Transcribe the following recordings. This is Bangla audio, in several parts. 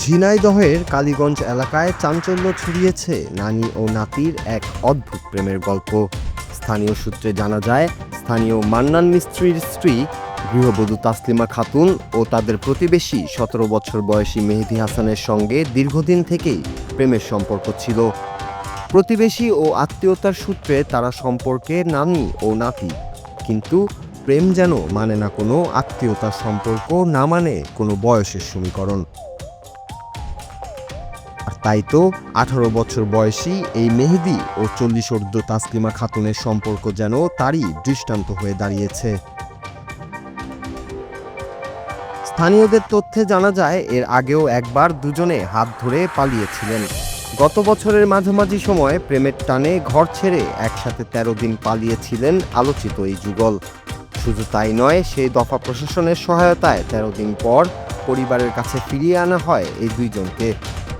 ঝিনাইদহের কালীগঞ্জ এলাকায় চাঞ্চল্য ছড়িয়েছে নানি ও নাতির এক অদ্ভুত প্রেমের গল্প। স্থানীয় সূত্রে জানা যায়, স্থানীয় মান্নান মিস্ত্রির স্ত্রী গৃহবধূ তাসলিমা খাতুন ও তাদের প্রতিবেশী 17 বছর বয়সী মেহেদী হাসানের সঙ্গে দীর্ঘদিন থেকেই প্রেমের সম্পর্ক ছিল। প্রতিবেশী ও আত্মীয়তার সূত্রে তারা সম্পর্কে নানি ও নাতি, কিন্তু প্রেম যেন মানে না কোনো আত্মীয়তার সম্পর্ক, না মানে কোনো বয়সের সমীকরণ। আর তাই তো 18 বছর বয়সী এই মেহেদী ও 40 তাসলিমা খাতুনের সম্পর্ক যেন তারই দৃষ্টান্ত হয়ে দাঁড়িয়েছে। স্থানীয়দের তথ্যে জানা যায়, এর আগেও একবার দুজনে হাত ধরে পালিয়েছিলেন। গত বছরের মাঝামাঝি সময়ে প্রেমের টানে ঘর ছেড়ে একসাথে 13 দিন পালিয়েছিলেন আলোচিত এই যুগল। শুধু তাই নয়, সেই দফা প্রশাসনের সহায়তায় 13 দিন পর পরিবারের কাছে ফিরিয়ে আনা হয় এই দুইজনকে।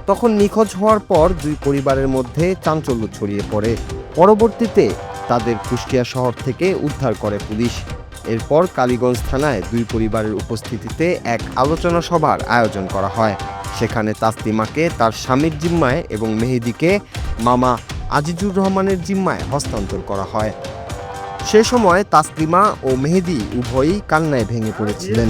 তখন নিখোঁজ হওয়ার পর দুই পরিবারের মধ্যে চাঞ্চল্য ছড়িয়ে পড়ে। পরবর্তীতে তাদের কুষ্টিয়া শহর থেকে উদ্ধার করে পুলিশ। এরপর কালীগঞ্জ থানায় দুই পরিবারের উপস্থিতিতে এক আলোচনা সভার আয়োজন করা হয়। সেখানে তাসলিমাকে তার স্বামীর জিম্মায় এবং মেহেদীকে মামা আজিজুর রহমানের জিম্মায় হস্তান্তর করা হয়। সে সময় তাসলিমা ও মেহেদী উভয়ই কান্নায় ভেঙে পড়েছিলেন।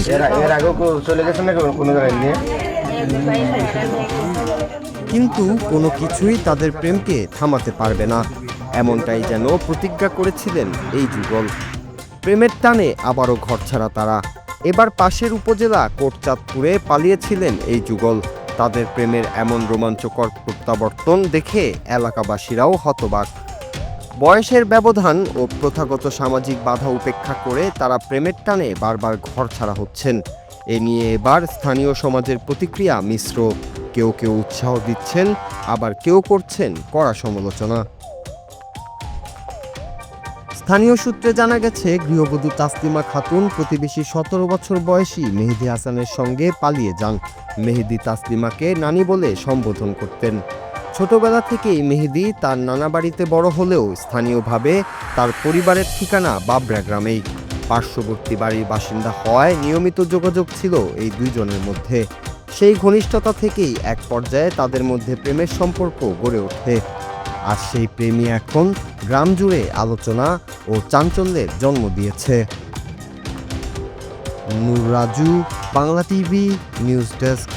কিন্তু কোনো কিছুই তাদের প্রেমকে থামাতে পারবে না, এমনটাই যেন প্রতিজ্ঞা করেছিলেন এই যুগল। প্রেমের টানে আবারও ঘরছাড়া তারা। এবার পাশের উপজেলা কোটচাঁদপুরে পালিয়েছিলেন এই যুগল। তাদের প্রেমের এমন রোমাঞ্চকর প্রত্যাবর্তন দেখে এলাকাবাসীরাও হতবাক। বয়সের ব্যবধান ও প্রথাগত সামাজিক বাধা উপেক্ষা করে তারা প্রেমের টানে বারবার ঘরছাড়া হচ্ছেন। এ নিয়ে এবার স্থানীয় সমাজের প্রতিক্রিয়া মিশ্র। কেউ কেউ উৎসাহ দিচ্ছেন, আবার কেউ করছেন কড়া সমালোচনা। স্থানীয় সূত্রে জানা গেছে, গৃহবধূ তাসলিমা খাতুন প্রতিবেশী 17 বছর বয়সী মেহেদী হাসানের সঙ্গে পালিয়ে যান। মেহেদী তাসলিমাকে নানি বলে সম্বোধন করতেন। ছোটবেলা থেকেই মেহেদী তার নানা বাড়িতে বড় হলেও স্থানীয়ভাবে তার পরিবারের ঠিকানা বাবরা গ্রামেই। পার্শ্ববর্তী বাড়ির বাসিন্দা হওয়ায় নিয়মিত যোগাযোগ ছিল এই দুইজনের মধ্যে। সেই ঘনিষ্ঠতা থেকেই এক পর্যায়ে তাদের মধ্যে প্রেমের সম্পর্ক গড়ে ওঠে। আর সেই প্রেমই এখন গ্রাম জুড়ে আলোচনা ও চাঞ্চল্যের জন্ম দিয়েছে। Nur Raju, Bangla TV news desk.